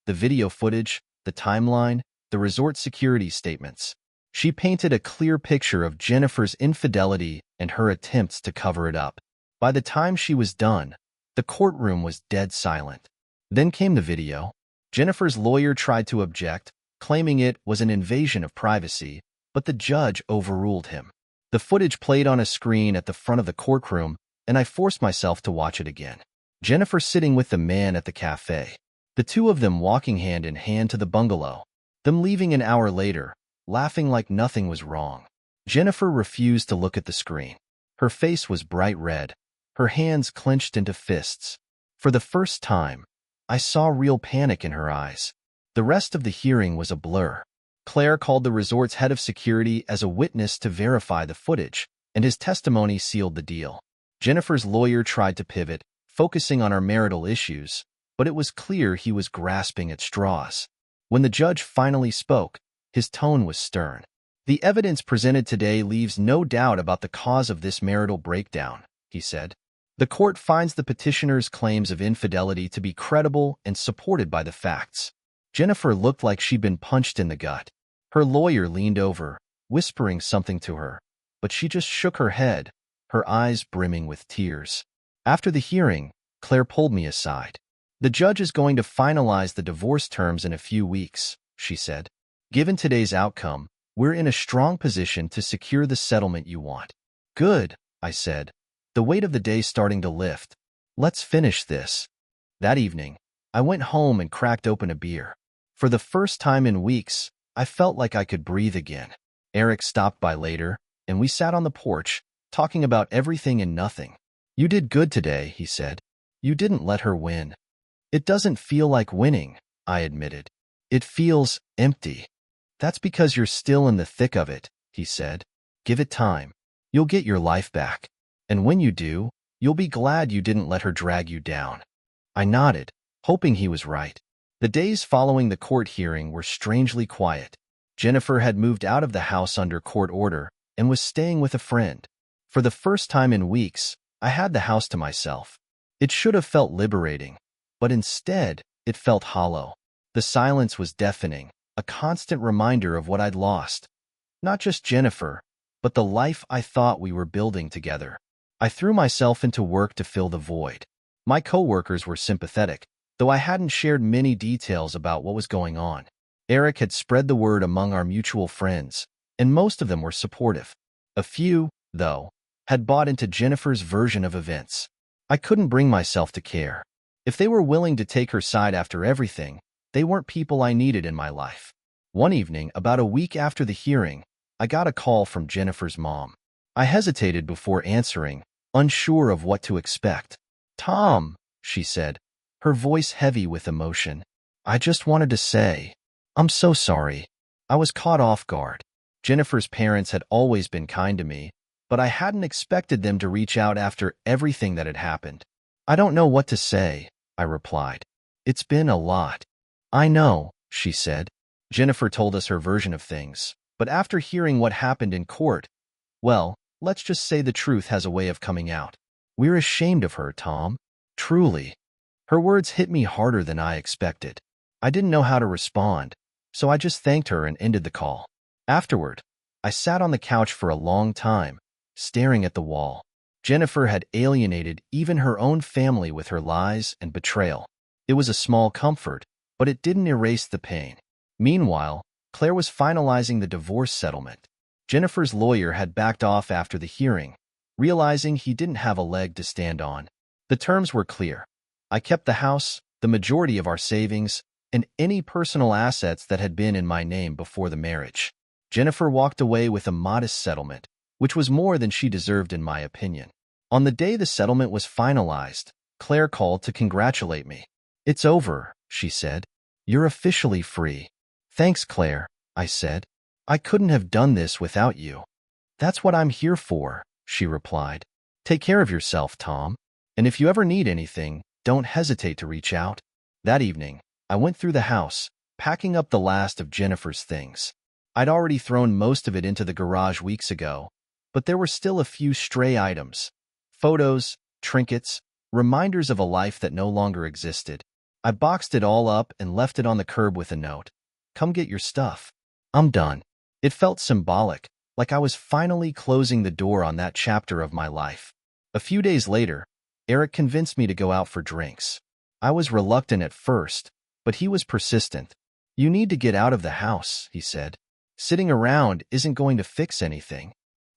The video footage, the timeline, the resort security statements. She painted a clear picture of Jennifer's infidelity and her attempts to cover it up. By the time she was done, the courtroom was dead silent. Then came the video. Jennifer's lawyer tried to object, claiming it was an invasion of privacy, but the judge overruled him. The footage played on a screen at the front of the courtroom, and I forced myself to watch it again. Jennifer sitting with the man at the cafe. The two of them walking hand in hand to the bungalow. Them leaving an hour later, laughing like nothing was wrong. Jennifer refused to look at the screen. Her face was bright red, her hands clenched into fists. For the first time, I saw real panic in her eyes. The rest of the hearing was a blur. Claire called the resort's head of security as a witness to verify the footage, and his testimony sealed the deal. Jennifer's lawyer tried to pivot, focusing on our marital issues, but it was clear he was grasping at straws. When the judge finally spoke, his tone was stern. "The evidence presented today leaves no doubt about the cause of this marital breakdown," he said. "The court finds the petitioner's claims of infidelity to be credible and supported by the facts." Jennifer looked like she'd been punched in the gut. Her lawyer leaned over, whispering something to her, but she just shook her head, her eyes brimming with tears. After the hearing, Claire pulled me aside. "The judge is going to finalize the divorce terms in a few weeks," she said. "Given today's outcome, we're in a strong position to secure the settlement you want." "Good," I said, the weight of the day starting to lift. "Let's finish this." That evening, I went home and cracked open a beer. For the first time in weeks, I felt like I could breathe again. Eric stopped by later, and we sat on the porch, talking about everything and nothing. "You did good today," he said. "You didn't let her win." "It doesn't feel like winning," I admitted. "It feels empty." "That's because you're still in the thick of it," he said. "Give it time. You'll get your life back. And when you do, you'll be glad you didn't let her drag you down." I nodded, hoping he was right. The days following the court hearing were strangely quiet. Jennifer had moved out of the house under court order and was staying with a friend. For the first time in weeks, I had the house to myself. It should have felt liberating, but instead, it felt hollow. The silence was deafening, a constant reminder of what I'd lost. Not just Jennifer, but the life I thought we were building together. I threw myself into work to fill the void. My coworkers were sympathetic, though I hadn't shared many details about what was going on. Eric had spread the word among our mutual friends, and most of them were supportive. A few, though, had bought into Jennifer's version of events. I couldn't bring myself to care. If they were willing to take her side after everything, they weren't people I needed in my life. One evening, about a week after the hearing, I got a call from Jennifer's mom. I hesitated before answering, unsure of what to expect. Tom, she said, her voice heavy with emotion. I just wanted to say, I'm so sorry. I was caught off guard. Jennifer's parents had always been kind to me, but I hadn't expected them to reach out after everything that had happened. I don't know what to say, I replied. It's been a lot. I know, she said. Jennifer told us her version of things, but after hearing what happened in court, well, let's just say the truth has a way of coming out. We're ashamed of her, Tom. Truly. Her words hit me harder than I expected. I didn't know how to respond, so I just thanked her and ended the call. Afterward, I sat on the couch for a long time, staring at the wall. Jennifer had alienated even her own family with her lies and betrayal. It was a small comfort, but it didn't erase the pain. Meanwhile, Claire was finalizing the divorce settlement. Jennifer's lawyer had backed off after the hearing, realizing he didn't have a leg to stand on. The terms were clear. I kept the house, the majority of our savings, and any personal assets that had been in my name before the marriage. Jennifer walked away with a modest settlement, which was more than she deserved in my opinion. On the day the settlement was finalized, Claire called to congratulate me. It's over, she said. You're officially free. Thanks, Claire, I said. I couldn't have done this without you. That's what I'm here for, she replied. Take care of yourself, Tom. And if you ever need anything, don't hesitate to reach out. That evening, I went through the house, packing up the last of Jennifer's things. I'd already thrown most of it into the garage weeks ago, but there were still a few stray items. Photos, trinkets, reminders of a life that no longer existed. I boxed it all up and left it on the curb with a note. Come get your stuff. I'm done. It felt symbolic, like I was finally closing the door on that chapter of my life. A few days later, Eric convinced me to go out for drinks. I was reluctant at first, but he was persistent. You need to get out of the house, he said. Sitting around isn't going to fix anything.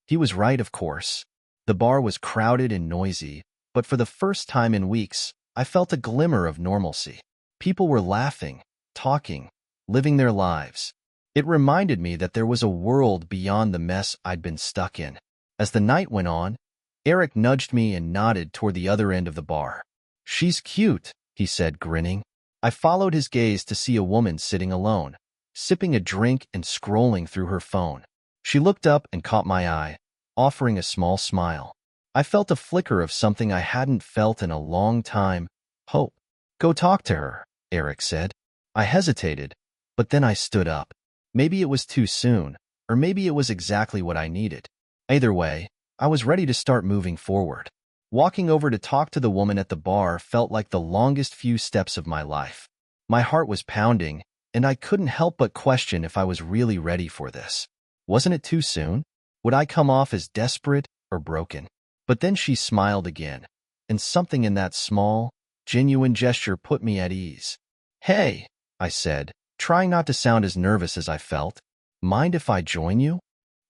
He was right, of course. The bar was crowded and noisy, but for the first time in weeks, I felt a glimmer of normalcy. People were laughing, talking, living their lives. It reminded me that there was a world beyond the mess I'd been stuck in. As the night went on, Eric nudged me and nodded toward the other end of the bar. She's cute, he said, grinning. I followed his gaze to see a woman sitting alone, sipping a drink and scrolling through her phone. She looked up and caught my eye, offering a small smile. I felt a flicker of something I hadn't felt in a long time. Hope. Go talk to her, Eric said. I hesitated, but then I stood up. Maybe it was too soon, or maybe it was exactly what I needed. Either way, I was ready to start moving forward. Walking over to talk to the woman at the bar felt like the longest few steps of my life. My heart was pounding, and I couldn't help but question if I was really ready for this. Wasn't it too soon? Would I come off as desperate or broken? But then she smiled again, and something in that small, genuine gesture put me at ease. Hey, I said, trying not to sound as nervous as I felt. Mind if I join you?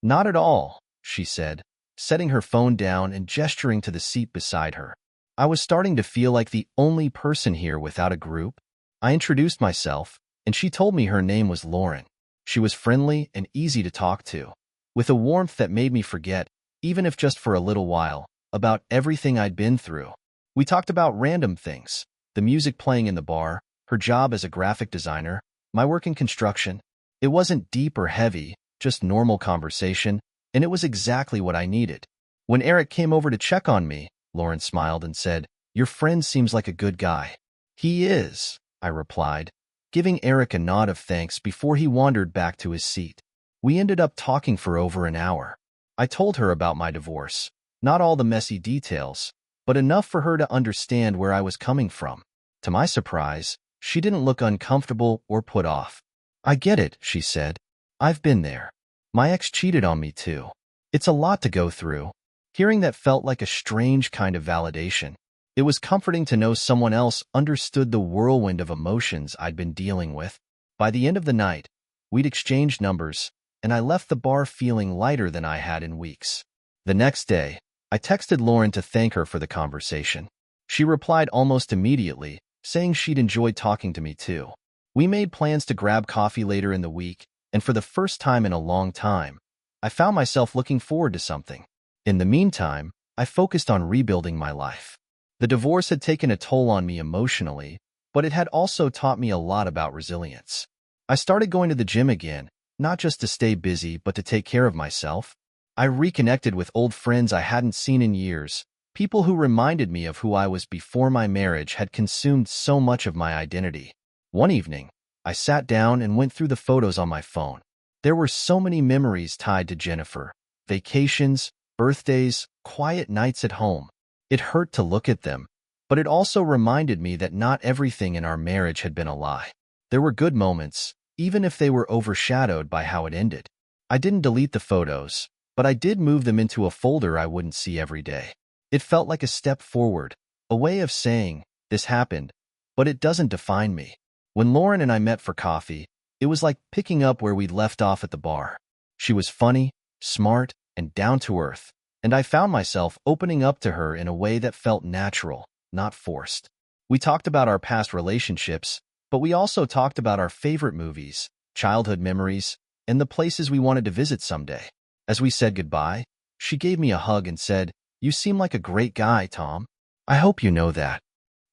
Not at all, she said, setting her phone down and gesturing to the seat beside her. I was starting to feel like the only person here without a group. I introduced myself, and she told me her name was Lauren. She was friendly and easy to talk to, with a warmth that made me forget, even if just for a little while, about everything I'd been through. We talked about random things, the music playing in the bar, her job as a graphic designer, my work in construction. It wasn't deep or heavy, just normal conversation, and it was exactly what I needed. When Eric came over to check on me, Lauren smiled and said, Your friend seems like a good guy. He is, I replied, giving Eric a nod of thanks before he wandered back to his seat. We ended up talking for over an hour. I told her about my divorce, not all the messy details, but enough for her to understand where I was coming from. To my surprise, she didn't look uncomfortable or put off. I get it, she said. I've been there. My ex cheated on me too. It's a lot to go through. Hearing that felt like a strange kind of validation. It was comforting to know someone else understood the whirlwind of emotions I'd been dealing with. By the end of the night, we'd exchanged numbers, and I left the bar feeling lighter than I had in weeks. The next day, I texted Lauren to thank her for the conversation. She replied almost immediately, saying she'd enjoyed talking to me too. We made plans to grab coffee later in the week, and for the first time in a long time, I found myself looking forward to something. In the meantime, I focused on rebuilding my life. The divorce had taken a toll on me emotionally, but it had also taught me a lot about resilience. I started going to the gym again, not just to stay busy, but to take care of myself. I reconnected with old friends I hadn't seen in years. People who reminded me of who I was before my marriage had consumed so much of my identity. One evening, I sat down and went through the photos on my phone. There were so many memories tied to Jennifer. Vacations, birthdays, quiet nights at home. It hurt to look at them, but it also reminded me that not everything in our marriage had been a lie. There were good moments, even if they were overshadowed by how it ended. I didn't delete the photos, but I did move them into a folder I wouldn't see every day. It felt like a step forward, a way of saying, this happened, but it doesn't define me. When Lauren and I met for coffee, it was like picking up where we'd left off at the bar. She was funny, smart, and down to earth, and I found myself opening up to her in a way that felt natural, not forced. We talked about our past relationships, but we also talked about our favorite movies, childhood memories, and the places we wanted to visit someday. As we said goodbye, she gave me a hug and said, "You seem like a great guy, Tom. I hope you know that."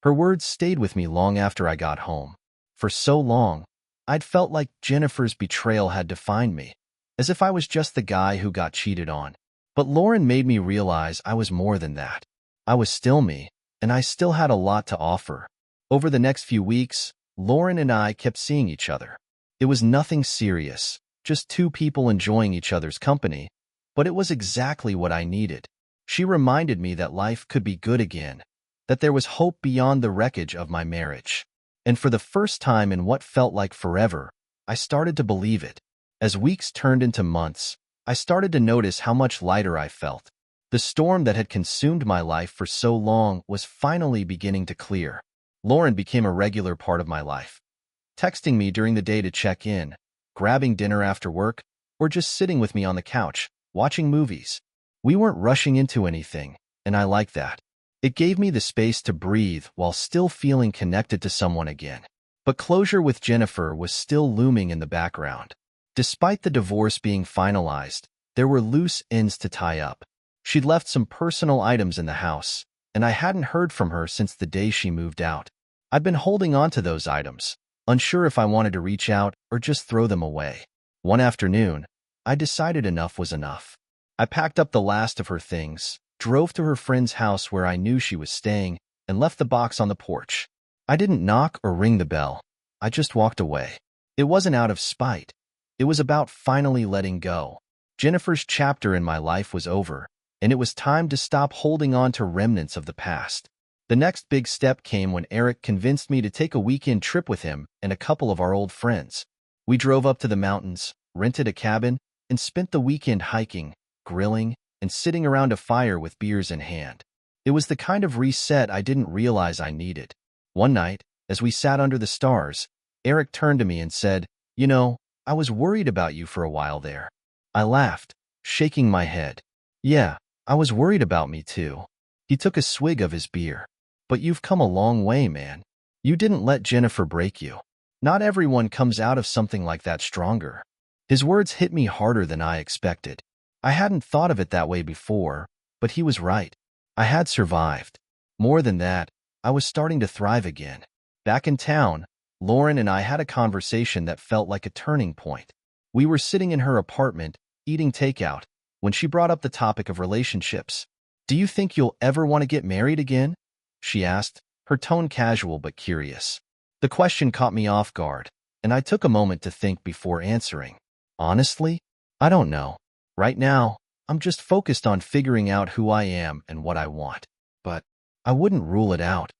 Her words stayed with me long after I got home. For so long, I'd felt like Jennifer's betrayal had defined me, as if I was just the guy who got cheated on. But Lauren made me realize I was more than that. I was still me, and I still had a lot to offer. Over the next few weeks, Lauren and I kept seeing each other. It was nothing serious, just two people enjoying each other's company, but it was exactly what I needed. She reminded me that life could be good again, that there was hope beyond the wreckage of my marriage. And for the first time in what felt like forever, I started to believe it. As weeks turned into months, I started to notice how much lighter I felt. The storm that had consumed my life for so long was finally beginning to clear. Lauren became a regular part of my life, texting me during the day to check in, grabbing dinner after work, or just sitting with me on the couch, watching movies. We weren't rushing into anything, and I liked that. It gave me the space to breathe while still feeling connected to someone again. But closure with Jennifer was still looming in the background. Despite the divorce being finalized, there were loose ends to tie up. She'd left some personal items in the house, and I hadn't heard from her since the day she moved out. I'd been holding on to those items, unsure if I wanted to reach out or just throw them away. One afternoon, I decided enough was enough. I packed up the last of her things, drove to her friend's house where I knew she was staying, and left the box on the porch. I didn't knock or ring the bell. I just walked away. It wasn't out of spite. It was about finally letting go. Jennifer's chapter in my life was over, and it was time to stop holding on to remnants of the past. The next big step came when Eric convinced me to take a weekend trip with him and a couple of our old friends. We drove up to the mountains, rented a cabin, and spent the weekend hiking, grilling, and sitting around a fire with beers in hand. It was the kind of reset I didn't realize I needed. One night, as we sat under the stars, Eric turned to me and said, "You know, I was worried about you for a while there." I laughed, shaking my head. "Yeah, I was worried about me too." He took a swig of his beer. "But you've come a long way, man. You didn't let Jennifer break you. Not everyone comes out of something like that stronger." His words hit me harder than I expected. I hadn't thought of it that way before, but he was right. I had survived. More than that, I was starting to thrive again. Back in town, Lauren and I had a conversation that felt like a turning point. We were sitting in her apartment, eating takeout, when she brought up the topic of relationships. "Do you think you'll ever want to get married again?" she asked, her tone casual but curious. The question caught me off guard, and I took a moment to think before answering. Honestly, I don't know. Right now, I'm just focused on figuring out who I am and what I want. But I wouldn't rule it out.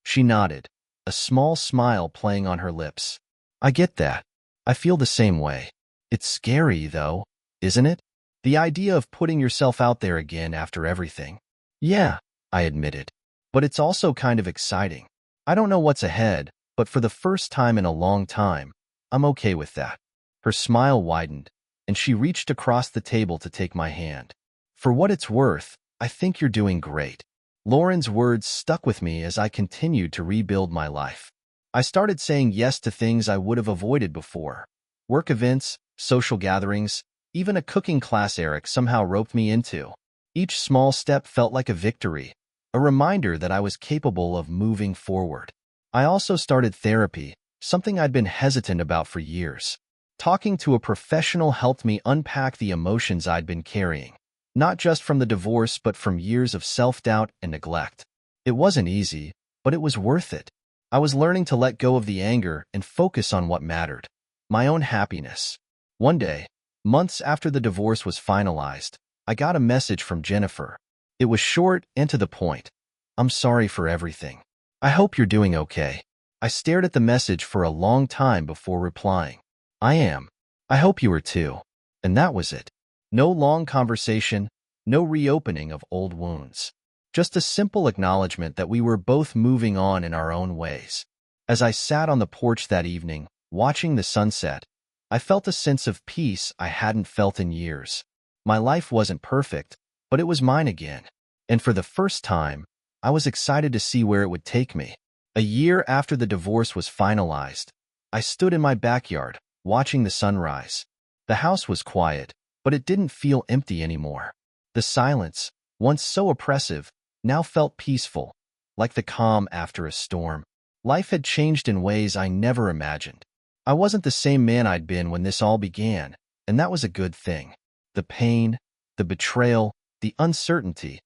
She nodded, a small smile playing on her lips. "I get that. I feel the same way. It's scary, though, isn't it? The idea of putting yourself out there again after everything." "Yeah," I admitted. "But it's also kind of exciting. I don't know what's ahead, but for the first time in a long time, I'm okay with that." Her smile widened, and she reached across the table to take my hand. "For what it's worth, I think you're doing great." Lauren's words stuck with me as I continued to rebuild my life. I started saying yes to things I would have avoided before. Work events, social gatherings, even a cooking class Eric somehow roped me into. Each small step felt like a victory, a reminder that I was capable of moving forward. I also started therapy, something I'd been hesitant about for years. Talking to a professional helped me unpack the emotions I'd been carrying, not just from the divorce but from years of self-doubt and neglect. It wasn't easy, but it was worth it. I was learning to let go of the anger and focus on what mattered, my own happiness. One day, months after the divorce was finalized, I got a message from Jennifer. It was short and to the point. "I'm sorry for everything. I hope you're doing okay." I stared at the message for a long time before replying. "I am. I hope you are too." And that was it. No long conversation, no reopening of old wounds. Just a simple acknowledgement that we were both moving on in our own ways. As I sat on the porch that evening, watching the sunset, I felt a sense of peace I hadn't felt in years. My life wasn't perfect, but it was mine again. And for the first time, I was excited to see where it would take me. A year after the divorce was finalized, I stood in my backyard, watching the sunrise. The house was quiet, but it didn't feel empty anymore. The silence, once so oppressive, now felt peaceful, like the calm after a storm. Life had changed in ways I never imagined. I wasn't the same man I'd been when this all began, and that was a good thing. The pain, the betrayal, the uncertainty,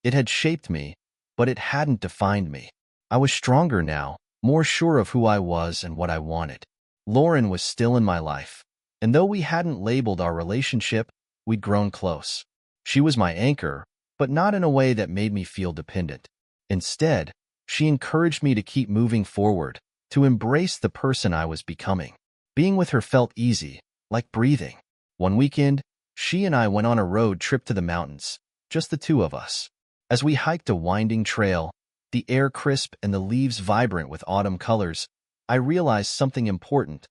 it had shaped me, but it hadn't defined me. I was stronger now, more sure of who I was and what I wanted. Lauren was still in my life, and though we hadn't labeled our relationship, we'd grown close. She was my anchor, but not in a way that made me feel dependent. Instead, she encouraged me to keep moving forward, to embrace the person I was becoming. Being with her felt easy, like breathing. One weekend, she and I went on a road trip to the mountains, just the two of us. As we hiked a winding trail, the air crisp and the leaves vibrant with autumn colors, I realized something important.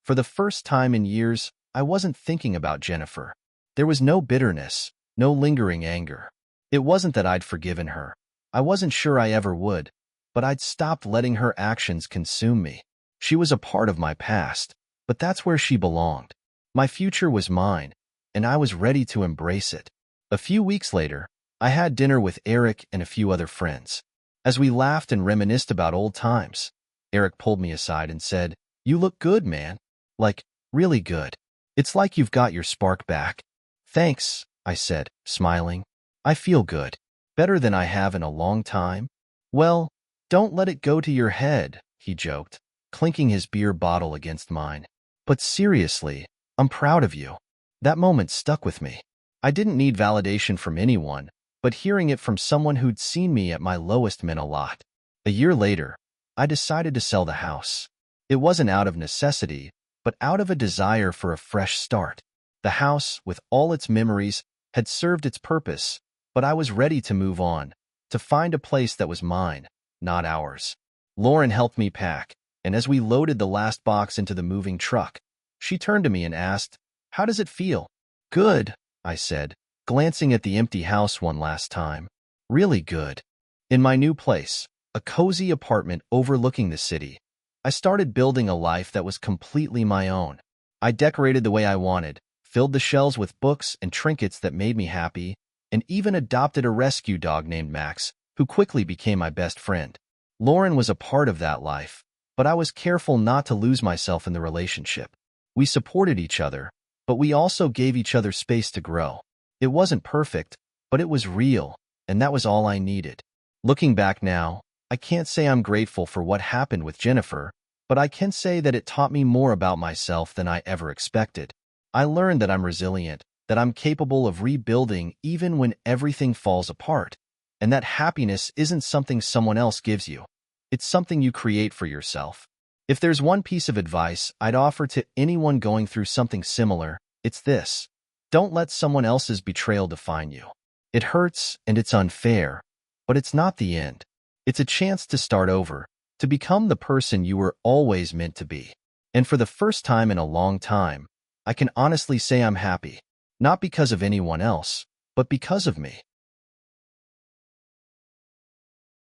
For the first time in years, I wasn't thinking about Jennifer. There was no bitterness, no lingering anger. It wasn't that I'd forgiven her. I wasn't sure I ever would, but I'd stopped letting her actions consume me. She was a part of my past, but that's where she belonged. My future was mine, and I was ready to embrace it. A few weeks later, I had dinner with Eric and a few other friends. As we laughed and reminisced about old times, Eric pulled me aside and said, "You look good, man. Like, really good. It's like you've got your spark back." "Thanks," I said, smiling. "I feel good. Better than I have in a long time." "Well, don't let it go to your head," he joked, clinking his beer bottle against mine. "But seriously, I'm proud of you." That moment stuck with me. I didn't need validation from anyone, but hearing it from someone who'd seen me at my lowest meant a lot. A year later, I decided to sell the house. It wasn't out of necessity, but out of a desire for a fresh start. The house, with all its memories, had served its purpose, but I was ready to move on, to find a place that was mine, not ours. Lauren helped me pack, and as we loaded the last box into the moving truck, she turned to me and asked, "How does it feel?" "Good," I said, glancing at the empty house one last time. "Really good." In my new place, a cozy apartment overlooking the city, I started building a life that was completely my own. I decorated the way I wanted, filled the shelves with books and trinkets that made me happy, and even adopted a rescue dog named Max, who quickly became my best friend. Lauren was a part of that life, but I was careful not to lose myself in the relationship. We supported each other, but we also gave each other space to grow. It wasn't perfect, but it was real, and that was all I needed. Looking back now, I can't say I'm grateful for what happened with Jennifer, but I can say that it taught me more about myself than I ever expected. I learned that I'm resilient, that I'm capable of rebuilding even when everything falls apart, and that happiness isn't something someone else gives you. It's something you create for yourself. If there's one piece of advice I'd offer to anyone going through something similar, it's this: don't let someone else's betrayal define you. It hurts and it's unfair, but it's not the end. It's a chance to start over, to become the person you were always meant to be. And for the first time in a long time, I can honestly say I'm happy, not because of anyone else, but because of me.